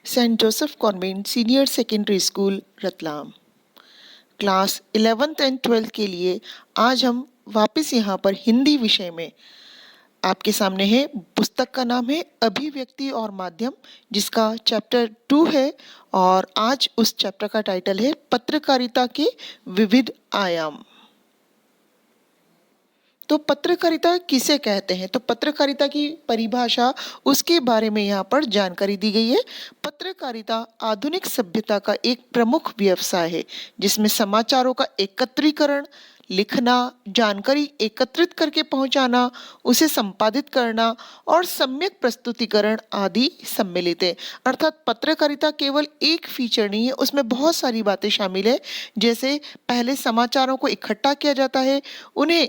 Saint Joseph convent senior secondary school Ratlam. Class 11th and 12th के लिए आज हम वापस यहाँ पर हिंदी विषय में आपके सामने है। पुस्तक का नाम है अभिव्यक्ति और माध्यम, जिसका चैप्टर 2 है और आज उस चैप्टर का टाइटल है पत्रकारिता के विविध आयाम। तो पत्रकारिता किसे कहते हैं? तो पत्रकारिता की परिभाषा, उसके बारे में यहाँ पर जानकारी दी गई है। पत्रकारिता आधुनिक सभ्यता का एक प्रमुख व्यवसाय है जिसमें समाचारों का एकत्रीकरण, लिखना, जानकारी एकत्रित करके पहुंचाना, उसे संपादित करना और सम्यक प्रस्तुतिकरण आदि सम्मिलित है। अर्थात पत्रकारिता केवल एक फीचर नहीं है, उसमें बहुत सारी बातें शामिल है। जैसे पहले समाचारों को इकट्ठा किया जाता है, उन्हें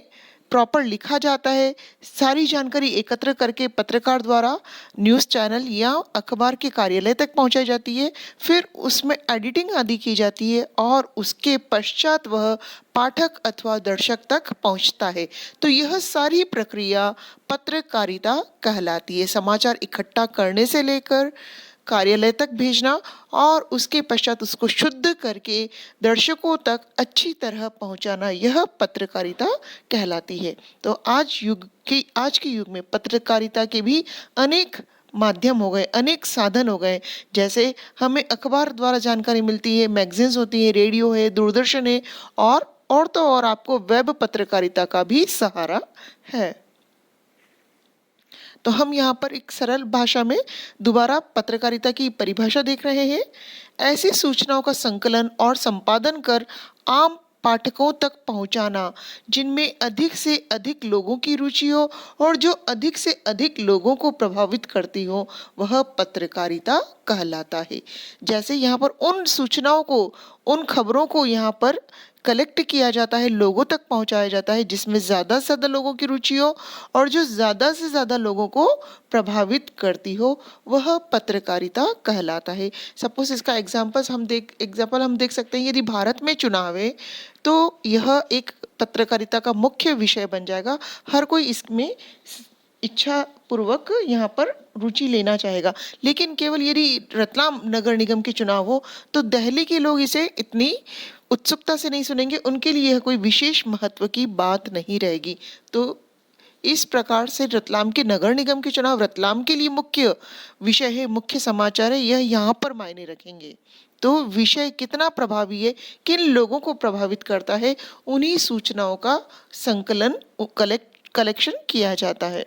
प्रॉपर लिखा जाता है, सारी जानकारी एकत्र करके पत्रकार द्वारा न्यूज़ चैनल या अखबार के कार्यालय तक पहुंचाई जाती है। फिर उसमें एडिटिंग आदि की जाती है और उसके पश्चात वह पाठक अथवा दर्शक तक पहुंचता है। तो यह सारी प्रक्रिया पत्रकारिता कहलाती है। समाचार इकट्ठा करने से लेकर कार्यालय तक भेजना और उसके पश्चात उसको शुद्ध करके दर्शकों तक अच्छी तरह पहुंचाना, यह पत्रकारिता कहलाती है। तो आज के युग में पत्रकारिता के भी अनेक माध्यम हो गए, अनेक साधन हो गए। जैसे हमें अखबार द्वारा जानकारी मिलती है, मैगजीन्स होती है, रेडियो है, दूरदर्शन है और तो और आपको वेब पत्रकारिता का भी सहारा है। तो हम यहाँ पर एक सरल भाषा में दोबारा पत्रकारिता की परिभाषा देख रहे हैं। ऐसी सूचनाओं का संकलन और संपादन कर आम पाठकों तक पहुंचाना जिनमें अधिक से अधिक लोगों की रुचि हो और जो अधिक से अधिक लोगों को प्रभावित करती हो, वह पत्रकारिता कहलाता है। जैसे यहाँ पर उन सूचनाओं को, उन खबरों को यहाँ पर कलेक्ट किया जाता है, लोगों तक पहुंचाया जाता है जिसमें ज़्यादा से ज़्यादा लोगों की रुचि हो और जो ज़्यादा से ज़्यादा लोगों को प्रभावित करती हो, वह पत्रकारिता कहलाता है। सपोज इसका एग्जाम्पल हम देख सकते हैं। यदि भारत में चुनाव है तो यह एक पत्रकारिता का मुख्य विषय बन जाएगा। हर कोई इसमें इच्छा पूर्वक यहाँ पर रुचि लेना चाहेगा। लेकिन केवल यदि रतलाम नगर निगम के चुनाव हो तो दिल्ली के लोग इसे इतनी उत्सुकता से नहीं सुनेंगे, उनके लिए यह कोई विशेष महत्व की बात नहीं रहेगी। तो इस प्रकार से रतलाम के नगर निगम के चुनाव रतलाम के लिए मुख्य विषय है, मुख्य समाचार है, यह यहाँ पर मायने रखेंगे। तो विषय कितना प्रभावी है, किन लोगों को प्रभावित करता है, उन्हीं सूचनाओं का संकलन, कलेक्शन किया जाता है।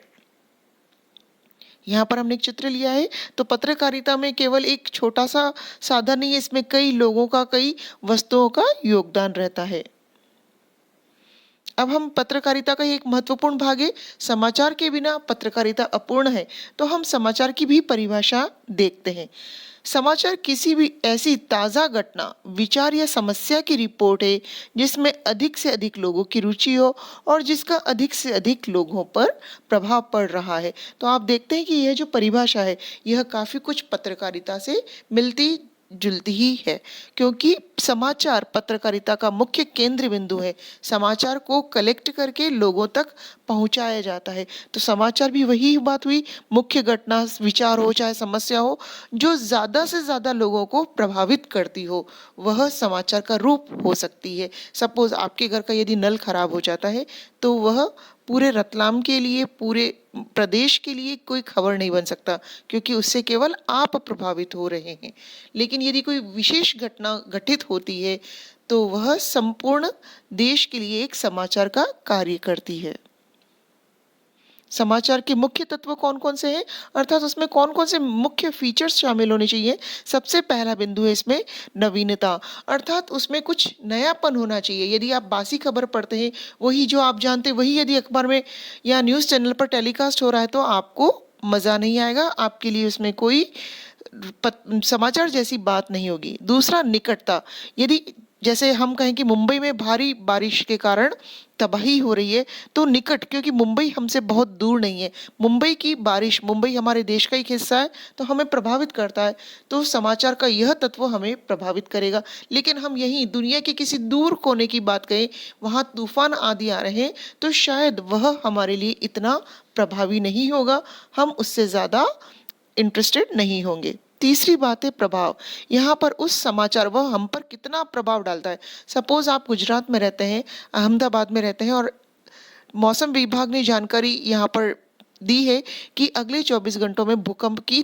यहाँ पर हमने एक चित्र लिया है। तो पत्रकारिता में केवल एक छोटा सा साधन नहीं है, इसमें कई लोगों का, कई वस्तुओं का योगदान रहता है। अब हम पत्रकारिता का एक महत्वपूर्ण भाग है, समाचार के बिना पत्रकारिता अपूर्ण है। तो हम समाचार की भी परिभाषा देखते हैं। समाचार किसी भी ऐसी ताज़ा घटना, विचार या समस्या की रिपोर्ट है जिसमें अधिक से अधिक लोगों की रुचि हो और जिसका अधिक से अधिक लोगों पर प्रभाव पड़ रहा है। तो आप देखते हैं कि यह जो परिभाषा है, यह काफ़ी कुछ पत्रकारिता से मिलती जुलती ही है, क्योंकि समाचार पत्रकारिता का मुख्य केंद्र बिंदु है। समाचार को कलेक्ट करके लोगों तक पहुंचाया जाता है। तो समाचार भी वही बात हुई, मुख्य घटना, विचार हो चाहे समस्या हो, जो ज़्यादा से ज़्यादा लोगों को प्रभावित करती हो, वह समाचार का रूप हो सकती है। सपोज आपके घर का यदि नल खराब हो जाता है तो वह पूरे रतलाम के लिए, पूरे प्रदेश के लिए कोई खबर नहीं बन सकता, क्योंकि उससे केवल आप प्रभावित हो रहे हैं। लेकिन यदि कोई विशेष घटना घटित होती है तो वह संपूर्ण देश के लिए एक समाचार का कार्य करती है। समाचार के मुख्य तत्व कौन कौन से हैं, अर्थात उसमें कौन कौन से मुख्य फीचर्स शामिल होने चाहिए। सबसे पहला बिंदु है इसमें नवीनता, अर्थात उसमें कुछ नयापन होना चाहिए। यदि आप बासी खबर पढ़ते हैं, वही जो आप जानते हैं वही यदि अखबार में या न्यूज़ चैनल पर टेलीकास्ट हो रहा है तो आपको मज़ा नहीं आएगा, आपके लिए उसमें कोई समाचार जैसी बात नहीं होगी। दूसरा, निकटता। यदि जैसे हम कहें कि मुंबई में भारी बारिश के कारण तबाही हो रही है, तो निकट, क्योंकि मुंबई हमसे बहुत दूर नहीं है, मुंबई की बारिश, मुंबई हमारे देश का एक हिस्सा है तो हमें प्रभावित करता है, तो समाचार का यह तत्व हमें प्रभावित करेगा। लेकिन हम यहीं दुनिया के किसी दूर कोने की बात कहें, वहाँ तूफान आदि आ रहे हैं, तो शायद वह हमारे लिए इतना प्रभावी नहीं होगा, हम उससे ज़्यादा इंटरेस्टेड नहीं होंगे। तीसरी बात है प्रभाव। यहाँ पर उस समाचार वह हम पर कितना प्रभाव डालता है। सपोज आप गुजरात में रहते हैं, अहमदाबाद में रहते हैं और मौसम विभाग ने जानकारी यहाँ पर दी है कि अगले 24 घंटों में भूकंप की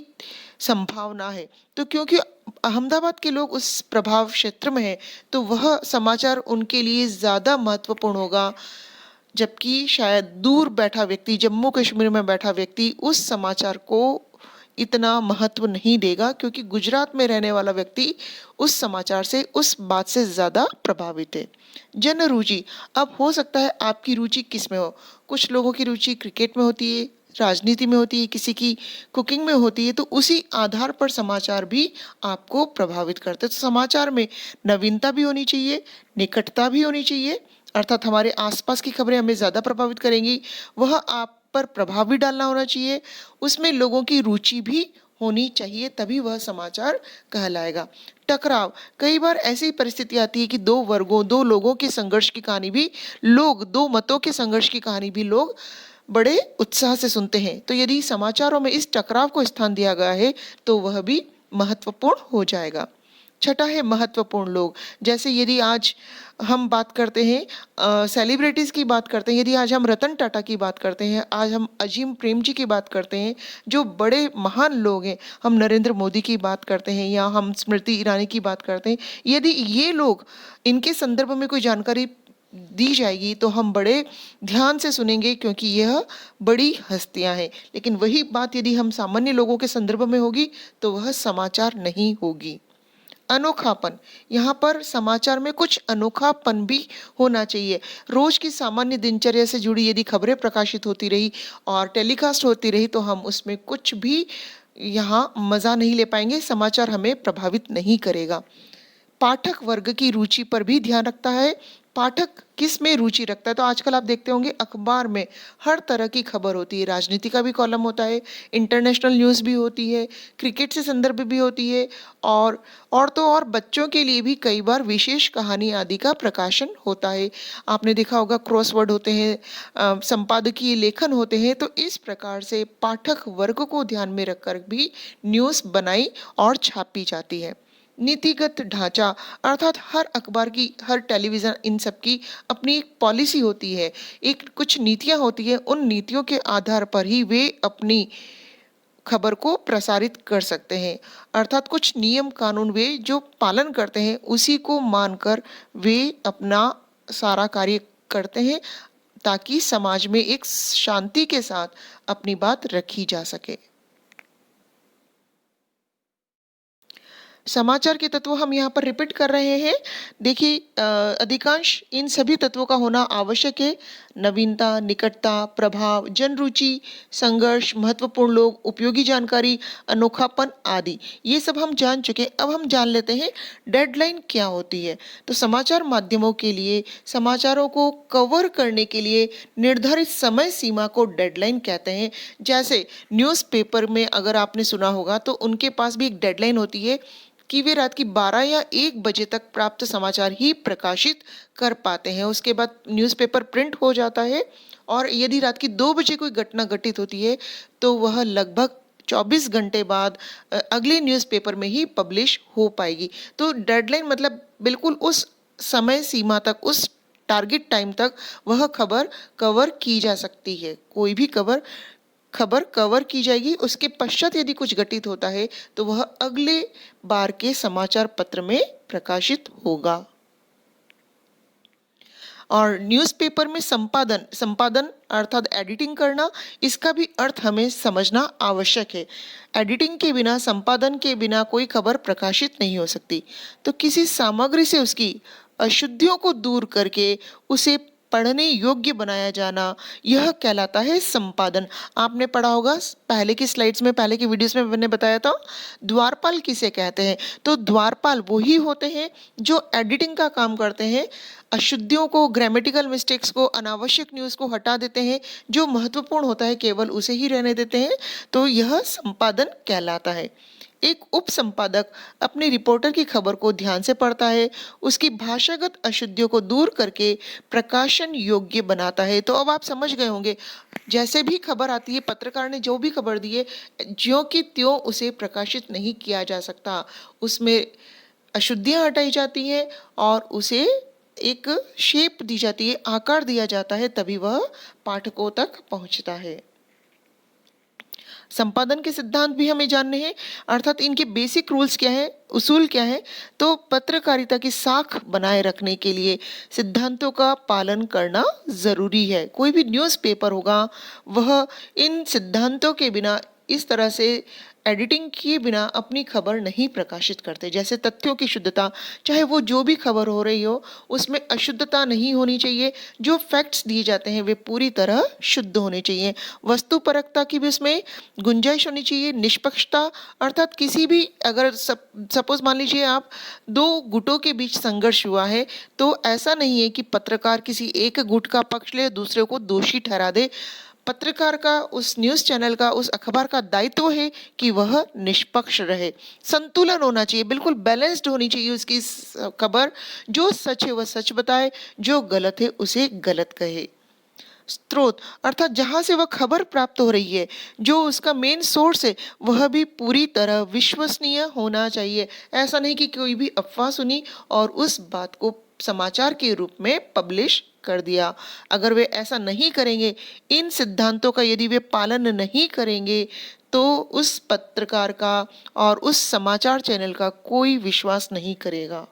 संभावना है। तो क्योंकि अहमदाबाद के लोग उस प्रभाव क्षेत्र में हैं, तो वह समाचार उनके लिए ज़्यादा महत्वपूर्ण होगा, जबकि शायद दूर बैठा व्यक्ति, जम्मू कश्मीर में बैठा व्यक्ति उस समाचार को इतना महत्व नहीं देगा, क्योंकि गुजरात में रहने वाला व्यक्ति उस समाचार से, उस बात से ज़्यादा प्रभावित है। जन रुचि, अब हो सकता है आपकी रुचि किस में हो। कुछ लोगों की रुचि क्रिकेट में होती है, राजनीति में होती है, किसी की कुकिंग में होती है, तो उसी आधार पर समाचार भी आपको प्रभावित करते हैं। तो समाचार में नवीनता भी होनी चाहिए, निकटता भी होनी चाहिए, अर्थात हमारे आसपास की खबरें हमें ज़्यादा प्रभावित करेंगी, वह आप पर प्रभाव भी डालना होना चाहिए, उसमें लोगों की रुचि भी होनी चाहिए, तभी वह समाचार कहलाएगा। टकराव, कई बार ऐसी परिस्थिति आती है कि दो वर्गों, दो लोगों के संघर्ष की कहानी भी लोग, दो मतों के संघर्ष की कहानी भी लोग बड़े उत्साह से सुनते हैं। तो यदि समाचारों में इस टकराव को स्थान दिया गया है तो वह भी महत्वपूर्ण हो जाएगा। छठा है महत्वपूर्ण लोग। जैसे यदि आज हम बात करते हैं सेलिब्रिटीज़ की बात करते हैं, यदि आज हम रतन टाटा की बात करते हैं, आज हम अजीम प्रेम जी की बात करते हैं, जो बड़े महान लोग हैं, हम नरेंद्र मोदी की बात करते हैं या हम स्मृति ईरानी की बात करते हैं, यदि ये लोग, इनके संदर्भ में कोई जानकारी दी जाएगी तो हम बड़े ध्यान से सुनेंगे, क्योंकि यह बड़ी हस्तियां हैं। लेकिन वही बात यदि हम सामान्य लोगों के संदर्भ में होगी तो वह समाचार नहीं होगी। अनोखापन, यहाँ पर समाचार में कुछ अनोखापन भी होना चाहिए। रोज की सामान्य दिनचर्या से जुड़ी यदि खबरें प्रकाशित होती रही और टेलीकास्ट होती रही तो हम उसमें कुछ भी यहाँ मज़ा नहीं ले पाएंगे, समाचार हमें प्रभावित नहीं करेगा। पाठक वर्ग की रुचि पर भी ध्यान रखता है, पाठक किस में रुचि रखता है। तो आजकल आप देखते होंगे अखबार में हर तरह की खबर होती है, राजनीति का भी कॉलम होता है, इंटरनेशनल न्यूज़ भी होती है, क्रिकेट से संदर्भ भी होती है, और तो और बच्चों के लिए भी कई बार विशेष कहानी आदि का प्रकाशन होता है। आपने देखा होगा क्रॉसवर्ड होते हैं, संपादकीय लेखन होते हैं। तो इस प्रकार से पाठक वर्ग को ध्यान में रखकर भी न्यूज़ बनाई और छापी जाती है। नीतिगत ढांचा, अर्थात हर अखबार की, हर टेलीविज़न, इन सब की अपनी एक पॉलिसी होती है, एक कुछ नीतियां होती है, उन नीतियों के आधार पर ही वे अपनी खबर को प्रसारित कर सकते हैं। अर्थात कुछ नियम कानून वे जो पालन करते हैं उसी को मानकर वे अपना सारा कार्य करते हैं, ताकि समाज में एक शांति के साथ अपनी बात रखी जा सके। समाचार के तत्व हम यहाँ पर रिपीट कर रहे हैं। देखिए, अधिकांश इन सभी तत्वों का होना आवश्यक है। नवीनता, निकटता, प्रभाव, जन रुचि, संघर्ष, महत्वपूर्ण लोग, उपयोगी जानकारी, अनोखापन आदि, ये सब हम जान चुके। अब हम जान लेते हैं डेडलाइन क्या होती है। तो समाचार माध्यमों के लिए समाचारों को कवर करने के लिए निर्धारित समय सीमा को डेडलाइन कहते हैं। जैसे न्यूज़पेपर में अगर आपने सुना होगा तो उनके पास भी एक डेडलाइन होती है कि वे रात की 12 या 1 बजे तक प्राप्त समाचार ही प्रकाशित कर पाते हैं। उसके बाद न्यूज़पेपर प्रिंट हो जाता है, और यदि रात की 2 बजे कोई घटना घटित होती है तो वह लगभग 24 घंटे बाद अगले न्यूज़पेपर में ही पब्लिश हो पाएगी। तो डेडलाइन मतलब बिल्कुल उस समय सीमा तक, उस टारगेट टाइम तक वह खबर कवर की जा सकती है। कोई भी खबर कवर की जाएगी। उसके पश्चात यदि कुछ घटित होता है तो वह अगले बार के समाचार पत्र में प्रकाशित होगा। और न्यूज़पेपर में संपादन अर्थात एडिटिंग करना, इसका भी अर्थ हमें समझना आवश्यक है। एडिटिंग के बिना, संपादन के बिना कोई खबर प्रकाशित नहीं हो सकती। तो किसी सामग्री से उसकी अशुद्धियों को दूर करके उसे पढ़ने योग्य बनाया जाना, यह कहलाता है संपादन। आपने पढ़ा होगा पहले की स्लाइड्स में, पहले की वीडियोस में मैंने बताया था द्वारपाल किसे कहते हैं। तो द्वारपाल वही होते हैं जो एडिटिंग का काम करते हैं, अशुद्धियों को, ग्रामेटिकल मिस्टेक्स को, अनावश्यक न्यूज़ को हटा देते हैं, जो महत्वपूर्ण होता है केवल उसे ही रहने देते हैं। तो यह संपादन कहलाता है। एक उप संपादक अपने रिपोर्टर की खबर को ध्यान से पढ़ता है, उसकी भाषागत अशुद्धियों को दूर करके प्रकाशन योग्य बनाता है। तो अब आप समझ गए होंगे, जैसे भी खबर आती है, पत्रकार ने जो भी खबर दी है, ज्यों की त्यों उसे प्रकाशित नहीं किया जा सकता। उसमें अशुद्धियां हटाई जाती हैं और उसे एक शेप दी जाती है, आकार दिया जाता है, तभी वह पाठकों तक पहुंचता है। संपादन के सिद्धांत भी हमें जानने हैं, अर्थात इनके बेसिक रूल्स क्या है, उसूल क्या है। तो पत्रकारिता की साख बनाए रखने के लिए सिद्धांतों का पालन करना जरूरी है। कोई भी न्यूज़पेपर होगा वह इन सिद्धांतों के बिना, इस तरह से एडिटिंग किए बिना अपनी खबर नहीं प्रकाशित करते। जैसे तथ्यों की शुद्धता, चाहे वो जो भी खबर हो रही हो उसमें अशुद्धता नहीं होनी चाहिए। जो फैक्ट्स दिए जाते हैं वे पूरी तरह शुद्ध होने चाहिए। वस्तुपरकता की भी उसमें गुंजाइश होनी चाहिए। निष्पक्षता, अर्थात किसी भी, अगर सपोज मान लीजिए आप दो गुटों के बीच संघर्ष हुआ है, तो ऐसा नहीं है कि पत्रकार किसी एक गुट का पक्ष ले, दूसरे को दोषी ठहरा दे। पत्रकार का, उस न्यूज़ चैनल का, उस अखबार का दायित्व है कि वह निष्पक्ष रहे। संतुलन होना चाहिए, बिल्कुल बैलेंस्ड होनी चाहिए उसकी खबर। जो सच है वह सच बताए, जो गलत है उसे गलत कहे। स्रोत, अर्थात जहां से वह खबर प्राप्त हो रही है, जो उसका मेन सोर्स है, वह भी पूरी तरह विश्वसनीय होना चाहिए। ऐसा नहीं कि कोई भी अफवाह सुनी और उस बात को समाचार के रूप में पब्लिश कर दिया। अगर वे ऐसा नहीं करेंगे, इन सिद्धांतों का यदि वे पालन नहीं करेंगे, तो उस पत्रकार का और उस समाचार चैनल का कोई विश्वास नहीं करेगा।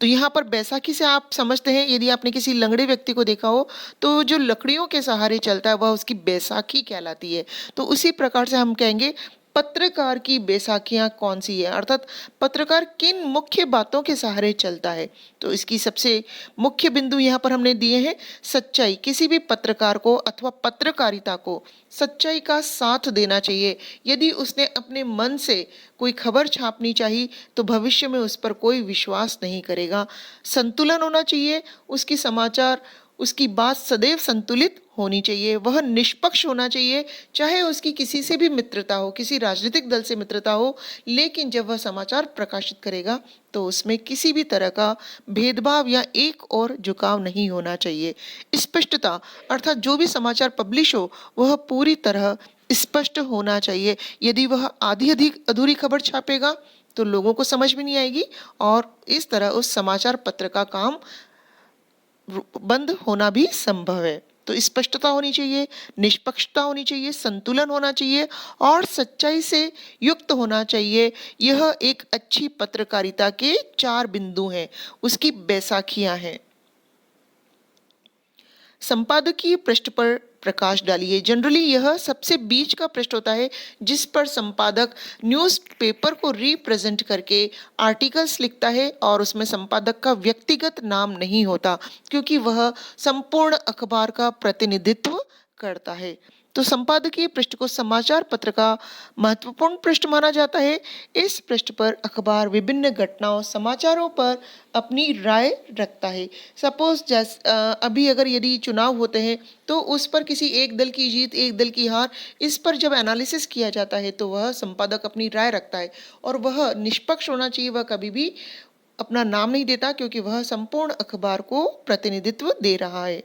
तो यहाँ पर बैसाखी से आप समझते हैं, यदि आपने किसी लंगड़े व्यक्ति को देखा हो तो जो लकड़ियों के सहारे चलता है वह उसकी बैसाखी कहलाती है। तो उसी प्रकार से हम कहेंगे पत्रकार की बैसाखियां कौन सी है, अर्थात पत्रकार किन मुख्य बातों के सहारे चलता है। तो इसकी सबसे मुख्य बिंदु यहाँ पर हमने दिए हैं। सच्चाई, किसी भी पत्रकार को अथवा पत्रकारिता को सच्चाई का साथ देना चाहिए। यदि उसने अपने मन से कोई खबर छापनी चाहिए तो भविष्य में उस पर कोई विश्वास नहीं करेगा। संतुलन होना चाहिए, उसकी समाचार, उसकी बात सदैव संतुलित होनी चाहिए। वह निष्पक्ष होना चाहिए, चाहे उसकी किसी से भी मित्रता हो, किसी राजनीतिक दल से मित्रता हो, लेकिन जब वह समाचार प्रकाशित करेगा तो उसमें किसी भी तरह का भेदभाव या एक और झुकाव नहीं होना चाहिए। स्पष्टता, अर्थात जो भी समाचार पब्लिश हो वह पूरी तरह स्पष्ट होना चाहिए। यदि वह आधी अधिक अधूरी खबर छापेगा तो लोगों को समझ में नहीं आएगी और इस तरह उस समाचार पत्र का काम बंद होना भी संभव है। तो स्पष्टता होनी चाहिए, निष्पक्षता होनी चाहिए, संतुलन होना चाहिए और सच्चाई से युक्त होना चाहिए। यह एक अच्छी पत्रकारिता के 4 बिंदु हैं, उसकी बैसाखियां हैं। संपादकीय पृष्ठ पर प्रकाश डालिए। जनरली यह सबसे बीच का पृष्ठ होता है जिस पर संपादक न्यूज़पेपर को रिप्रेजेंट करके आर्टिकल्स लिखता है और उसमें संपादक का व्यक्तिगत नाम नहीं होता, क्योंकि वह संपूर्ण अखबार का प्रतिनिधित्व करता है। तो संपादकीय पृष्ठ को समाचार पत्र का महत्वपूर्ण पृष्ठ माना जाता है। इस पृष्ठ पर अखबार विभिन्न घटनाओं, समाचारों पर अपनी राय रखता है। सपोज अभी अगर यदि चुनाव होते हैं तो उस पर किसी एक दल की जीत, एक दल की हार, इस पर जब एनालिसिस किया जाता है तो वह संपादक अपनी राय रखता है और वह निष्पक्ष होना चाहिए। वह कभी भी अपना नाम नहीं देता, क्योंकि वह संपूर्ण अखबार को प्रतिनिधित्व दे रहा है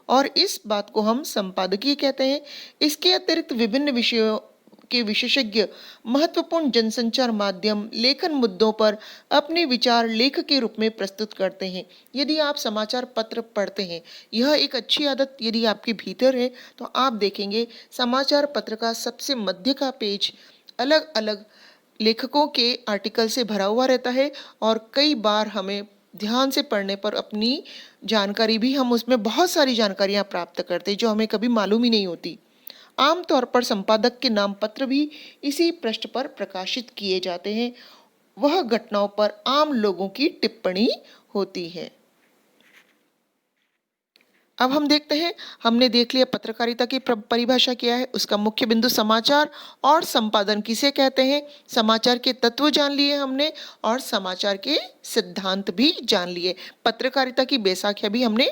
और इस बात को हम संपादकीय कहते हैं। इसके अतिरिक्त विभिन्न विषयों के विशेषज्ञ महत्वपूर्ण जनसंचार माध्यम लेखन मुद्दों पर अपने विचार लेख के रूप में प्रस्तुत करते हैं। यदि आप समाचार पत्र पढ़ते हैं, यह एक अच्छी आदत यदि आपके भीतर है, तो आप देखेंगे समाचार पत्र का सबसे मध्य का पेज अलग अलग लेखकों के आर्टिकल से भरा हुआ रहता है और कई बार हमें ध्यान से पढ़ने पर अपनी जानकारी भी, हम उसमें बहुत सारी जानकारियां प्राप्त करते हैं जो हमें कभी मालूम ही नहीं होती। आमतौर पर संपादक के नाम पत्र भी इसी पृष्ठ पर प्रकाशित किए जाते हैं। वह घटनाओं पर आम लोगों की टिप्पणी होती है। अब हम देखते हैं, हमने देख लिया पत्रकारिता की परिभाषा क्या है, उसका मुख्य बिंदु समाचार और संपादन किसे कहते हैं, समाचार के तत्व जान लिए हमने और समाचार के सिद्धांत भी जान लिए। पत्रकारिता की बैसाखियां भी हमने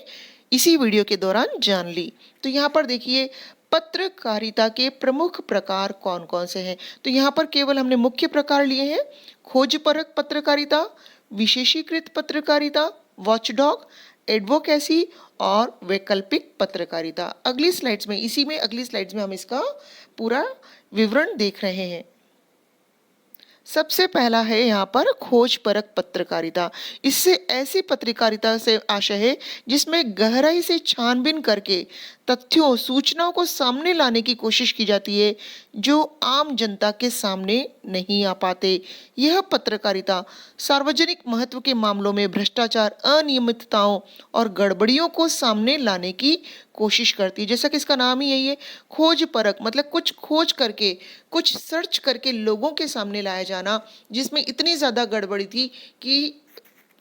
इसी वीडियो के दौरान जान ली। तो यहाँ पर देखिए, पत्रकारिता के प्रमुख प्रकार कौन कौन से हैं? तो यहाँ पर केवल हमने मुख्य प्रकार लिए हैं: खोजपरक पत्रकारिता, विशेषीकृत पत्रकारिता, वॉचडॉग, एडवोकेसी और वैकल्पिक पत्रकारिता। अगली स्लाइड्स में हम इसका पूरा विवरण देख रहे हैं। सबसे पहला है यहाँ पर खोजपरक पत्रकारिता। इससे ऐसी पत्रकारिता से आशय है जिसमें गहराई से छानबीन करके तथ्यों, सूचनाओं को सामने लाने की कोशिश की जाती है जो आम जनता के सामने नहीं आ पाते। यह पत्रकारिता सार्वजनिक महत्व के मामलों में भ्रष्टाचार, अनियमितताओं और गड़बड़ियों को सामने लाने की कोशिश करती है। जैसा कि इसका नाम ही यही है, खोज परख, मतलब कुछ खोज करके, कुछ सर्च करके लोगों के सामने लाया जाना, जिसमें इतनी ज़्यादा गड़बड़ी थी कि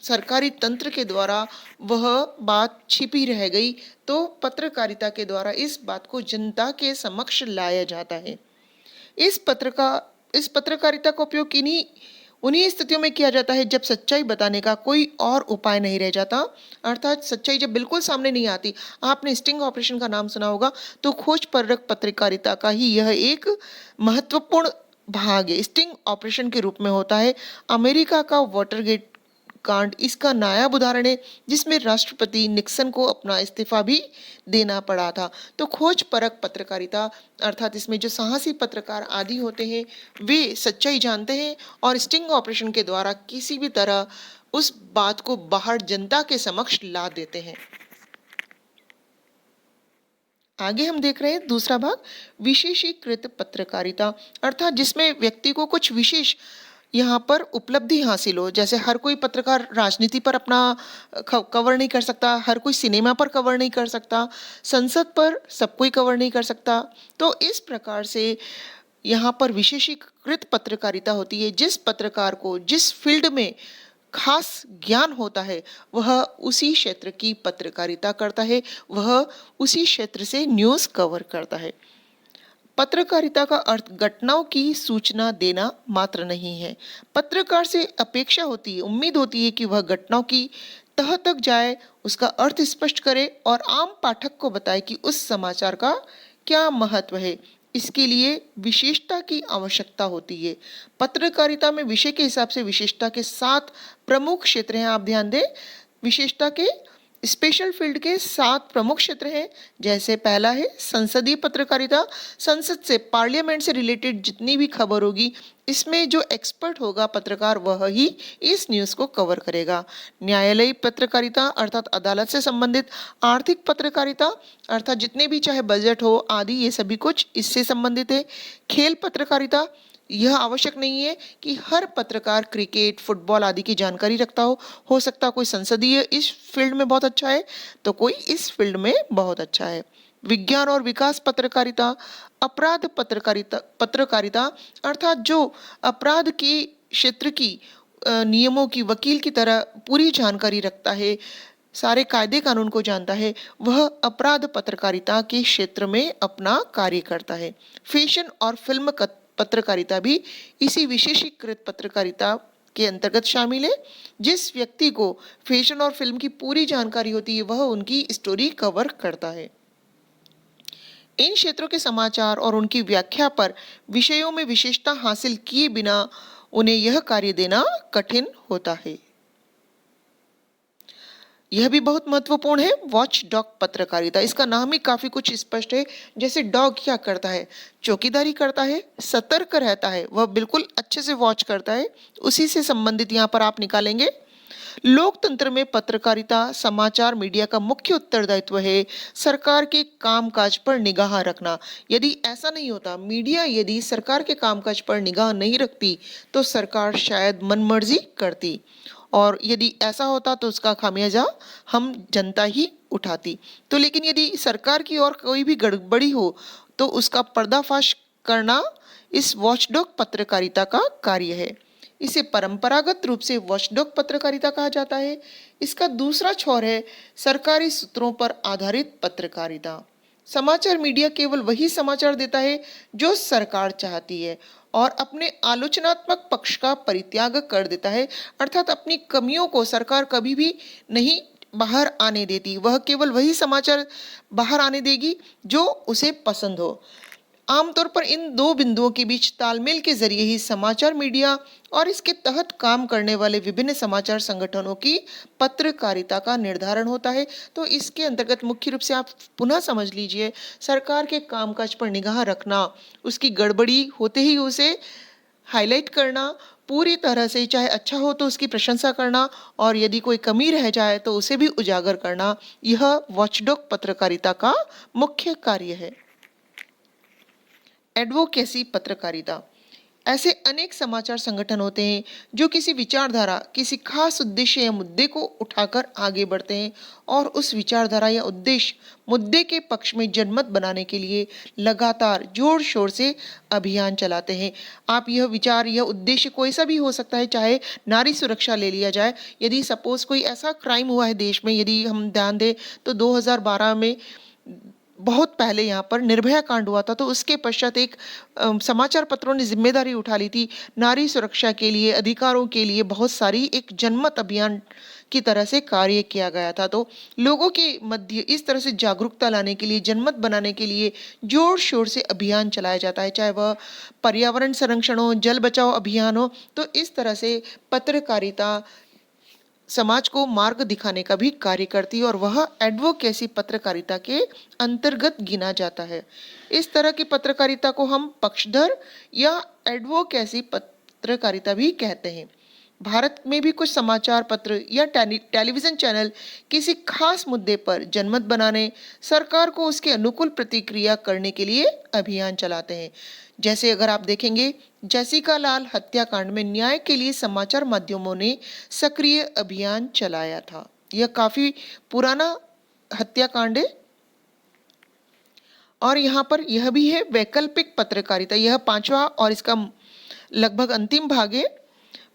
सरकारी तंत्र के द्वारा वह बात छिपी रह गई, तो पत्रकारिता के द्वारा इस बात को जनता के समक्ष लाया जाता है। इस पत्रकारिता का उपयोग उन्हीं स्थितियों में किया जाता है जब सच्चाई बताने का कोई और उपाय नहीं रह जाता, अर्थात सच्चाई जब बिल्कुल सामने नहीं आती। आपने स्टिंग ऑपरेशन का नाम सुना होगा, तो खोजपरक पत्रकारिता का ही यह एक महत्वपूर्ण भाग है, स्टिंग ऑपरेशन के रूप में होता है। अमेरिका का वाटरगेट कांड इसका नायाब उदाहरण है, जिसमें राष्ट्रपति निक्सन को अपना इस्तीफा भी देना पड़ा था। तो खोजपरक पत्रकारिता अर्थात इसमें जो साहसी पत्रकार आदि होते हैं, वे सच्चाई जानते हैं और स्टिंग ऑपरेशन के द्वारा किसी भी तरह उस बात को बाहर जनता के समक्ष ला देते हैं। आगे हम देख रहे हैं दूसरा भाग, विशेषीकृत पत्रकारिता, अर्थात जिसमें व्यक्ति को कुछ विशेष यहाँ पर उपलब्धि हासिल हो। जैसे हर कोई पत्रकार राजनीति पर अपना कवर नहीं कर सकता, हर कोई सिनेमा पर कवर नहीं कर सकता, संसद पर सब कोई कवर नहीं कर सकता। तो इस प्रकार से यहाँ पर विशेषीकृत पत्रकारिता होती है। जिस पत्रकार को जिस फील्ड में खास ज्ञान होता है, वह उसी क्षेत्र की पत्रकारिता करता है, वह उसी क्षेत्र से न्यूज़ कवर करता है। पत्रकारिता का अर्थ घटनाओं की सूचना देना मात्र नहीं है। पत्रकार से अपेक्षा होती है, उम्मीद होती है कि वह घटनाओं की तह तक जाए, उसका अर्थ स्पष्ट करे और आम पाठक को बताए कि उस समाचार का क्या महत्व है। इसके लिए विशेषता की आवश्यकता होती है। पत्रकारिता में विषय के हिसाब से विशेषता के 7 प्रमुख क्षेत्र हैं। आप ध्यान दें, विशेषता के स्पेशल फील्ड के 7 प्रमुख क्षेत्र हैं। जैसे पहला है संसदीय पत्रकारिता, संसद से, पार्लियामेंट से रिलेटेड जितनी भी खबर होगी, इसमें जो एक्सपर्ट होगा पत्रकार, वह ही इस न्यूज़ को कवर करेगा। न्यायालयी पत्रकारिता अर्थात अदालत से संबंधित, आर्थिक पत्रकारिता अर्थात जितने भी चाहे बजट हो आदि, ये सभी कुछ इससे संबंधित है। खेल पत्रकारिता, यह आवश्यक नहीं है कि हर पत्रकार क्रिकेट, फुटबॉल आदि की जानकारी रखता हो सकता कोई संसदीय इस फील्ड में बहुत अच्छा है, तो कोई इस फील्ड में बहुत अच्छा है। विज्ञान और विकास पत्रकारिता, अपराध पत्रकारिता अर्थात जो अपराध के क्षेत्र की नियमों की वकील की तरह पूरी जानकारी रखता है, सारे कायदे कानून को जानता है, वह अपराध पत्रकारिता के क्षेत्र में अपना कार्य करता है। फैशन और फिल्म पत्रकारिता भी इसी विशेषीकृत पत्रकारिता के अंतर्गत शामिल है। जिस व्यक्ति को फैशन और फिल्म की पूरी जानकारी होती है, वह उनकी स्टोरी कवर करता है। इन क्षेत्रों के समाचार और उनकी व्याख्या पर विषयों में विशेषता हासिल किए बिना उन्हें यह कार्य देना कठिन होता है। यह भी बहुत महत्वपूर्ण है, वॉच डॉग पत्रकारिता। इसका नाम ही काफी कुछ स्पष्ट है। जैसे डॉग क्या करता है, चौकीदारी करता है, सतर्क रहता है, वह बिल्कुल अच्छे से वॉच करता है। उसी से संबंधित यहाँ पर आप निकालेंगे। लोकतंत्र में पत्रकारिता समाचार मीडिया का मुख्य उत्तरदायित्व है सरकार के कामकाज पर निगाह रखना। यदि ऐसा नहीं होता, मीडिया यदि सरकार के कामकाज पर निगाह नहीं रखती, तो सरकार शायद मनमर्जी करती, और यदि ऐसा होता तो उसका खामियाजा हम जनता ही उठाती। तो लेकिन यदि सरकार की और कोई भी गड़बड़ी हो, तो उसका पर्दाफाश करना इस वॉचडॉग पत्रकारिता का कार्य है। इसे परंपरागत रूप से वॉचडॉग पत्रकारिता कहा जाता है। इसका दूसरा छोर है सरकारी सूत्रों पर आधारित पत्रकारिता। समाचार मीडिया केवल वही समाचार देता है जो सरकार चाहती है और अपने आलोचनात्मक पक्ष का परित्याग कर देता है, अर्थात अपनी कमियों को सरकार कभी भी नहीं बाहर आने देती, वह केवल वही समाचार बाहर आने देगी जो उसे पसंद हो। आमतौर पर इन दो बिंदुओं के बीच तालमेल के जरिए ही समाचार मीडिया और इसके तहत काम करने वाले विभिन्न समाचार संगठनों की पत्रकारिता का निर्धारण होता है। तो इसके अंतर्गत मुख्य रूप से आप पुनः समझ लीजिए, सरकार के कामकाज पर निगाह रखना, उसकी गड़बड़ी होते ही उसे हाईलाइट करना, पूरी तरह से चाहे अच्छा हो तो उसकी प्रशंसा करना और यदि कोई कमी रह जाए तो उसे भी उजागर करना, यह वॉचडॉग पत्रकारिता का मुख्य कार्य है। एडवोकेसी पत्रकारिता। ऐसे अनेक समाचार संगठन होते हैं जो किसी विचारधारा, किसी खास उद्देश्य या मुद्दे को उठाकर आगे बढ़ते हैं और उस विचारधारा या उद्देश्य मुद्दे के पक्ष में जनमत बनाने के लिए लगातार जोर शोर से अभियान चलाते हैं। आप यह विचार या उद्देश्य कोई सा भी हो सकता है, चाहे नारी सुरक्षा ले लिया जाए। यदि सपोज कोई ऐसा क्राइम हुआ है देश में, यदि हम ध्यान दें तो 2012 में बहुत पहले यहाँ पर निर्भया कांड हुआ था, तो उसके पश्चात एक समाचार पत्रों ने जिम्मेदारी उठा ली थी, नारी सुरक्षा के लिए, अधिकारों के लिए बहुत सारी एक जनमत अभियान की तरह से कार्य किया गया था। तो लोगों के मध्य इस तरह से जागरूकता लाने के लिए, जनमत बनाने के लिए जोर शोर से अभियान चलाया जाता है, चाहे वह पर्यावरण संरक्षण हो, जल बचाओ अभियान हो। तो इस तरह से पत्रकारिता समाज को मार्ग दिखाने का भी कार्य करती है और वह एडवोकेसी पत्रकारिता के अंतर्गत गिना जाता है। इस तरह की पत्रकारिता को हम पक्षधर या एडवोकेसी पत्रकारिता भी कहते हैं। भारत में भी कुछ समाचार पत्र या टेलीविजन चैनल किसी खास मुद्दे पर जनमत बनाने, सरकार को उसके अनुकूल प्रतिक्रिया करने के लिए अभियान चलाते हैं। जैसे अगर आप देखेंगे, जैसिका लाल हत्याकांड में न्याय के लिए समाचार माध्यमों ने सक्रिय अभियान चलाया था। यह काफी पुराना हत्याकांड है। और यहाँ पर यह भी है वैकल्पिक पत्रकारिता, यह पांचवा और इसका लगभग अंतिम भाग है।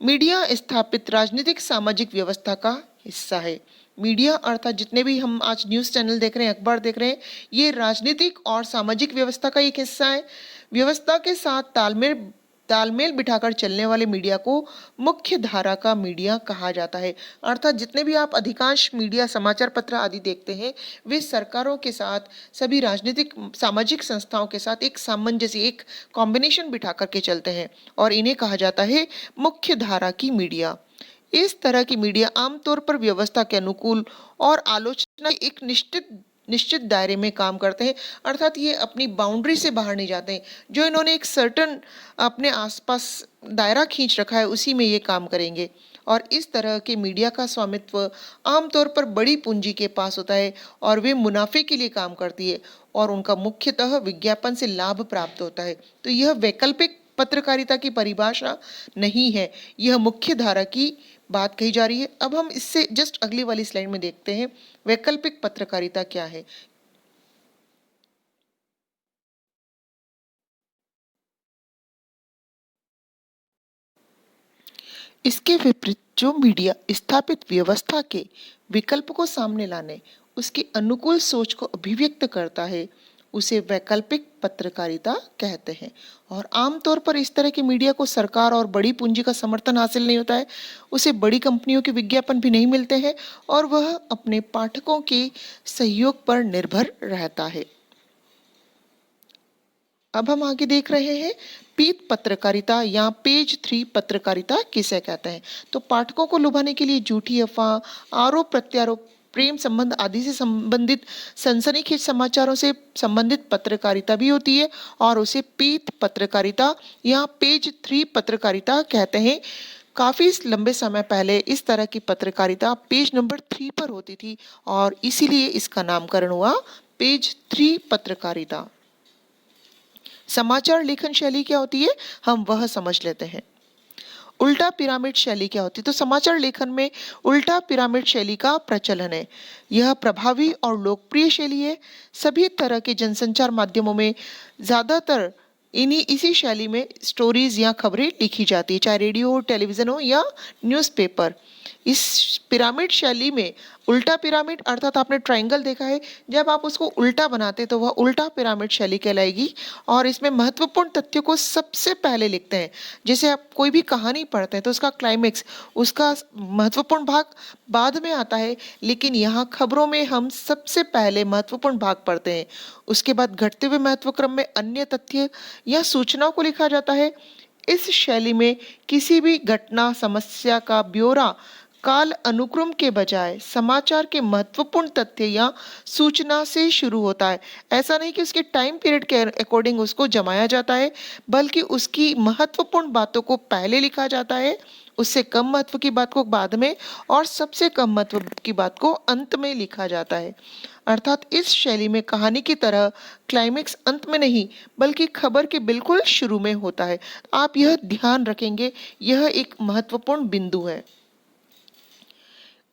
मीडिया स्थापित राजनीतिक सामाजिक व्यवस्था का हिस्सा है। मीडिया अर्थात जितने भी हम आज न्यूज़ चैनल देख रहे हैं, अखबार देख रहे हैं, ये राजनीतिक और सामाजिक व्यवस्था का एक हिस्सा है। व्यवस्था के साथ तालमेल बिठाकर चलने वाले मीडिया को मुख्य धारा का मीडिया कहा जाता है। अर्थात जितने भी आप अधिकांश मीडिया, समाचार पत्र आदि देखते हैं, वे सरकारों के साथ, सभी राजनीतिक सामाजिक संस्थाओं के साथ एक सामंजस्य, एक कॉम्बिनेशन बिठा करके चलते हैं और इन्हें कहा जाता है मुख्य धारा की मीडिया। इस तरह की मीडिया आमतौर पर व्यवस्था के अनुकूल और आलोचना एक निश्चित दायरे में काम करते हैं। अर्थात ये अपनी बाउंड्री से बाहर नहीं जाते हैं। जो इन्होंने एक सर्टन अपने आसपास दायरा खींच रखा है, उसी में ये काम करेंगे। और इस तरह के मीडिया का स्वामित्व आमतौर पर बड़ी पूंजी के पास होता है और वे मुनाफे के लिए काम करती है और उनका मुख्यतः विज्ञापन से लाभ प्राप्त होता है। तो यह वैकल्पिक पत्रकारिता की परिभाषा नहीं है, यह मुख्य धारा की बात कही जा रही है। अब हम इससे जस्ट अगली वाली स्लाइड में देखते हैं वैकल्पिक पत्रकारिता क्या है। इसके विपरीत जो मीडिया स्थापित व्यवस्था के विकल्प को सामने लाने, उसके अनुकूल सोच को अभिव्यक्त करता है, उसे वैकल्पिक पत्रकारिता कहते हैं। और आमतौर पर इस तरह के मीडिया को सरकार और बड़ी पूंजी का समर्थन हासिल नहीं होता है, उसे बड़ी कंपनियों के विज्ञापन भी नहीं मिलते हैं और वह अपने पाठकों के सहयोग पर निर्भर रहता है। अब हम आगे देख रहे हैं पीत पत्रकारिता या पेज 3 पत्रकारिता किसे कहते हैं। तो पाठकों को लुभाने के लिए झूठी अफवाह, आरोप प्रत्यारोप, प्रेम संबंध आदि से संबंधित सनसनीखेज समाचारों से संबंधित पत्रकारिता भी होती है और उसे पीत पत्रकारिता या पेज 3 पत्रकारिता कहते हैं। काफी लंबे समय पहले इस तरह की पत्रकारिता पेज नंबर 3 पर होती थी और इसीलिए इसका नामकरण हुआ पेज 3 पत्रकारिता। समाचार लेखन शैली क्या होती है, हम वह समझ लेते हैं। उल्टा पिरामिड शैली क्या होती है? तो समाचार लेखन में उल्टा पिरामिड शैली का प्रचलन है। यह प्रभावी और लोकप्रिय शैली है। सभी तरह के जनसंचार माध्यमों में ज्यादातर इसी शैली में स्टोरीज या खबरें लिखी जाती है, चाहे रेडियो हो, टेलीविजन हो या न्यूज़पेपर। इस पिरामिड शैली में उल्टा पिरामिड अर्थात आपने ट्रायंगल देखा है, जब आप उसको उल्टा बनाते तो वह उल्टा पिरामिड शैली कहलाएगी और इसमें महत्वपूर्ण तथ्यों को सबसे पहले लिखते हैं। जैसे आप कोई भी कहानी पढ़ते हैं तो उसका क्लाइमेक्स, उसका महत्वपूर्ण भाग बाद में आता है, लेकिन यहाँ खबरों में हम सबसे पहले महत्वपूर्ण भाग पढ़ते हैं। उसके बाद घटते हुए महत्व क्रम में अन्य तथ्य या सूचनाओं को लिखा जाता है। इस शैली में किसी भी घटना समस्या का ब्यौरा काल अनुक्रम के बजाय समाचार के महत्वपूर्ण तथ्य या सूचना से शुरू होता है। ऐसा नहीं कि उसके टाइम पीरियड के अकॉर्डिंग उसको जमाया जाता है, बल्कि उसकी महत्वपूर्ण बातों को पहले लिखा जाता है, उससे कम महत्व की बात को बाद में और सबसे कम महत्व की बात को अंत में लिखा जाता है। अर्थात इस शैली में कहानी की तरह क्लाइमेक्स अंत में नहीं, बल्कि खबर के बिल्कुल शुरू में होता है। आप यह ध्यान रखेंगे, यह एक महत्वपूर्ण बिंदु है।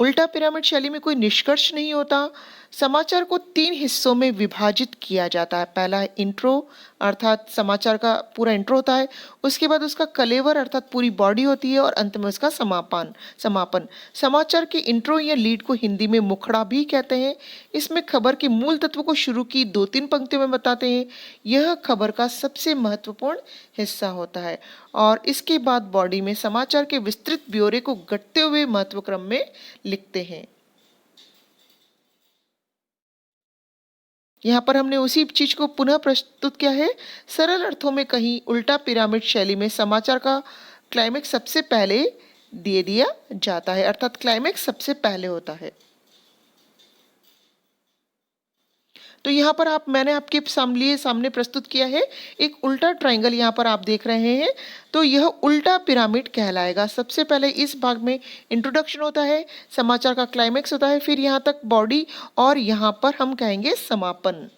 उल्टा पिरामिड शैली में कोई निष्कर्ष नहीं होता। समाचार को 3 हिस्सों में विभाजित किया जाता है। पहला है इंट्रो, अर्थात समाचार का पूरा इंट्रो होता है। उसके बाद उसका कलेवर अर्थात पूरी बॉडी होती है और अंत में उसका समापन। समाचार के इंट्रो या लीड को हिंदी में मुखड़ा भी कहते हैं। इसमें खबर के मूल तत्व को शुरू की 2-3 पंक्तियों में बताते हैं। यह खबर का सबसे महत्वपूर्ण हिस्सा होता है और इसके बाद बॉडी में समाचार के विस्तृत ब्यौरे को घटते हुए महत्व क्रम में लिखते हैं। यहाँ पर हमने उसी चीज को पुनः प्रस्तुत किया है। सरल अर्थों में कहीं उल्टा पिरामिड शैली में समाचार का क्लाइमेक्स सबसे पहले दे दिया जाता है, अर्थात क्लाइमेक्स सबसे पहले होता है। तो यहाँ पर मैंने आपके सामने प्रस्तुत किया है एक उल्टा ट्रायंगल, यहाँ पर आप देख रहे हैं। तो यह उल्टा पिरामिड कहलाएगा। सबसे पहले इस भाग में इंट्रोडक्शन होता है, समाचार का क्लाइमेक्स होता है, फिर यहाँ तक बॉडी और यहाँ पर हम कहेंगे समापन।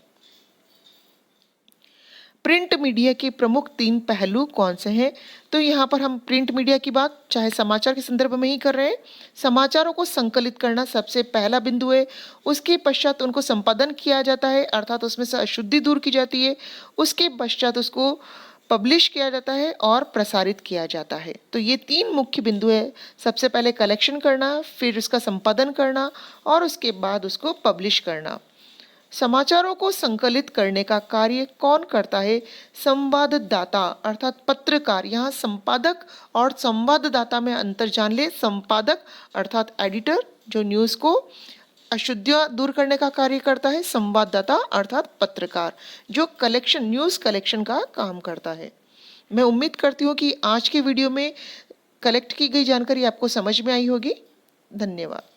प्रिंट मीडिया के प्रमुख 3 पहलू कौन से हैं? तो यहाँ पर हम प्रिंट मीडिया की बात चाहे समाचार के संदर्भ में ही कर रहे हैं। समाचारों को संकलित करना सबसे पहला बिंदु है। उसके पश्चात उनको संपादन किया जाता है, अर्थात उसमें से अशुद्धि दूर की जाती है। उसके पश्चात उसको पब्लिश किया जाता है और प्रसारित किया जाता है। तो ये 3 मुख्य बिंदु है। सबसे पहले कलेक्शन करना, फिर उसका संपादन करना और उसके बाद उसको पब्लिश करना। समाचारों को संकलित करने का कार्य कौन करता है? संवाददाता अर्थात पत्रकार। यहाँ संपादक और संवाददाता में अंतर जान ले। संपादक अर्थात एडिटर जो न्यूज़ को अशुद्धियाँ दूर करने का कार्य करता है, संवाददाता अर्थात पत्रकार जो न्यूज़ कलेक्शन का काम करता है। मैं उम्मीद करती हूँ कि आज के वीडियो में कलेक्ट की गई जानकारी आपको समझ में आई होगी। धन्यवाद।